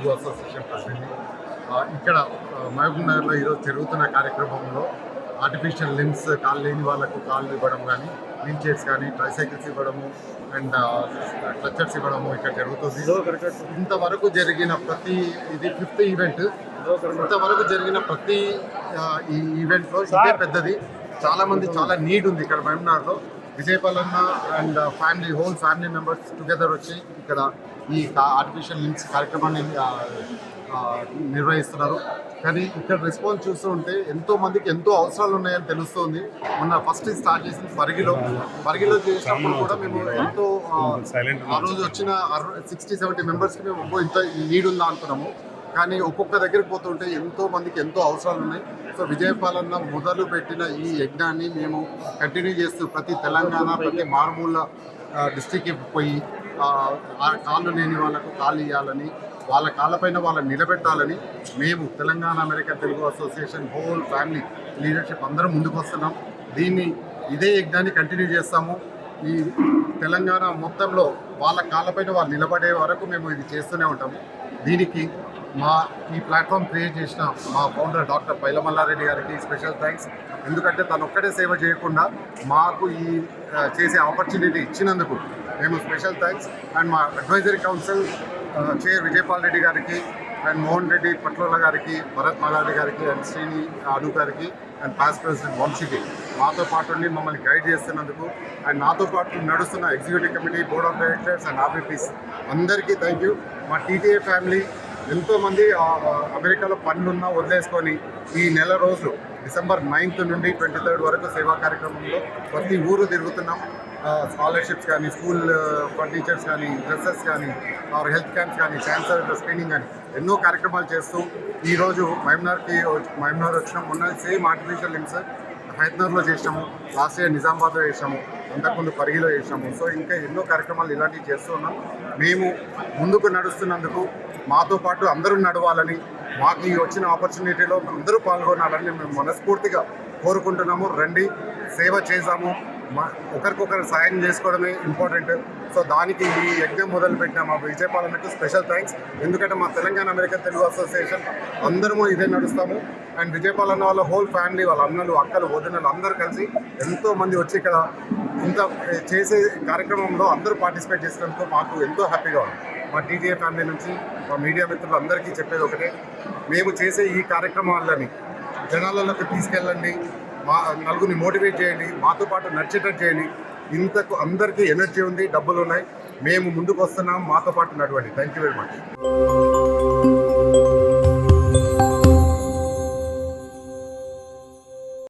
Telugu association president. ఇక్కడ మహబూబ్ నగర్లో ఈరోజు జరుగుతున్న కార్యక్రమంలో ఆర్టిఫిషియల్ లిమ్స్ కాళ్ళు లేని వాళ్ళకు కాళ్ళు ఇవ్వడం కానీ, వీల్ చైర్స్ కానీ, ట్రైసైకిల్స్ ఇవ్వడము అండ్ క్లచర్స్ ఇవ్వడము ఇక్కడ జరుగుతుంది. ఇంతవరకు జరిగిన ప్రతి ఇది 5th ఈవెంట్. ఇంతవరకు జరిగిన ప్రతి ఈ ఈవెంట్లో ఇదే పెద్దది. చాలామంది చాలా నీడ్ ఉంది ఇక్కడ మహబూబ్నగర్లో. విజయపాలన్న and family whole family members together వచ్చి ఇక్కడ ఈ ఆర్టిఫిషియల్ లిమ్స్ కార్యక్రమాన్ని నిర్వహిస్తున్నారు. కానీ ఇక్కడ రెస్పాన్స్ చూస్తూ ఉంటే ఎంతో మందికి ఎంతో అవసరాలు ఉన్నాయని తెలుస్తుంది. మొన్న ఫస్ట్ స్టార్ట్ చేసిన పరిగిలో చేసినప్పుడు కూడా మేము ఎంతో ఆ రోజు వచ్చిన 60-70 మెంబర్స్కి మేము ఇంత నీడ్ ఉందా అనుకున్నాము. కానీ ఒక్కొక్క దగ్గరికి పోతుంటే ఎంతో మందికి ఎంతో అవసరాలు ఉన్నాయి. సో విజయపాలన్న మొదలు పెట్టిన ఈ యజ్ఞాన్ని మేము కంటిన్యూ చేస్తూ ప్రతి తెలంగాణ ప్రతి మారుమూల డిస్టిక్కి పోయి కాళ్ళు లేని వాళ్ళకు కాళ్ళు ఇవ్వాలని, వాళ్ళ కాళ్ళపైన వాళ్ళని నిలబెట్టాలని మేము Telangana America Telugu association whole family leadership అందరం ముందుకు వస్తున్నాం. ఇదే యజ్ఞాన్ని కంటిన్యూ చేస్తాము. ఈ తెలంగాణ మొత్తంలో వాళ్ళ కాళ్ళపైన వాళ్ళు నిలబడే వరకు మేము ఇది చేస్తూనే ఉంటాము. దీనికి ఈ ప్లాట్ఫామ్ క్రియేట్ చేసిన మా ఫౌండర్ డాక్టర్ పైలమల్లారెడ్డి గారికి స్పెషల్ థ్యాంక్స్. ఎందుకంటే తను ఒక్కడే సేవ చేయకుండా మాకు ఈ చేసే ఆపర్చునిటీ ఇచ్చినందుకు మేము స్పెషల్ థ్యాంక్స్. అండ్ మా advisory council chair Vijaypal Reddy గారికి అండ్ మోహన్ రెడ్డి పట్లోల గారికి, భరత్ మల్లారెడ్డి గారికి అండ్ శ్రీని అను గారికి అండ్ పాస్ట్ ప్రెసిడెంట్ వంశీకి మాతో పాటు ఉండి మమ్మల్ని గైడ్ చేస్తున్నందుకు అండ్ నాతో పాటు నడుస్తున్న executive committee, board of directors and ఆర్బీపీస్ అందరికీ థ్యాంక్ యూ. మా టీటీఏ ఫ్యామిలీ ఎంతోమంది అమెరికాలో పనులున్నా వదిలేసుకొని ఈ నెల రోజులు డిసెంబర్ 9th నుండి 23rd వరకు సేవా కార్యక్రమంలో ప్రతి ఊరు తిరుగుతున్నాం. స్కాలర్షిప్స్ కానీ, స్కూల్ ఫర్నిచర్స్ కానీ, డ్రెస్సెస్ కానీ, హెల్త్ క్యాంప్స్ కానీ, క్యాన్సర్ స్క్రీనింగ్ కానీ ఎన్నో కార్యక్రమాలు చేస్తూ ఈరోజు మహబూబ్నగర్ వచ్చినాం. మొన్న సేమ్ ఆర్టిఫిషియల్ లిమ్స్ హైదరాబాద్లో చేసాము, లాస్ట్ ఇయర్ నిజామాబాద్లో చేసాము, అంతకుముందు పరిగిలో చేసాము. సో ఇంకా ఎన్నో కార్యక్రమాలు ఇలాంటివి చేస్తూ ఉన్నాం. మేము ముందుకు నడుస్తున్నందుకు మాతో పాటు అందరూ నడవాలని, మాకు ఈ వచ్చిన ఆపర్చునిటీలో అందరూ పాల్గొనాలని మేము మనస్ఫూర్తిగా కోరుకుంటున్నాము. రండి, సేవ చేసాము. ఒకరికొకరు సాయం చేసుకోవడమే ఇంపార్టెంట్. సో దానికి ఈ యజ్ఞం మొదలుపెట్టిన మా విజయపాలన్నకు స్పెషల్ థ్యాంక్స్. ఎందుకంటే మా తెలంగాణ అమెరికన్ తెలుగు అసోసియేషన్ అందరము ఇదే నడుస్తాము. అండ్ విజయపాలన్న వాళ్ళ హోల్ ఫ్యామిలీ, వాళ్ళ అన్నలు, అక్కలు, వదినలు అందరూ కలిసి ఎంతోమంది వచ్చి ఇక్కడ ఇంత చేసే కార్యక్రమంలో అందరూ పార్టిసిపేట్ చేసినందుకు మాకు ఎంతో హ్యాపీగా ఉంది. మా టీటీఏ ఫ్యామిలీ నుంచి మా మీడియా మిత్రులు అందరికీ చెప్పేది ఒకటే, మేము చేసే ఈ కార్యక్రమాలని జనాలలోకి తీసుకెళ్ళండి, మా నలుగురిని మోటివేట్ చేయండి, మాతో పాటు నడిచేటట్టు చేయండి. ఇంతకు అందరికీ ఎనర్జీ ఉంది, డబ్బులు ఉన్నాయి, మేము ముందుకు వస్తున్నాం, మాతో పాటు నడవండి. Thank you very much.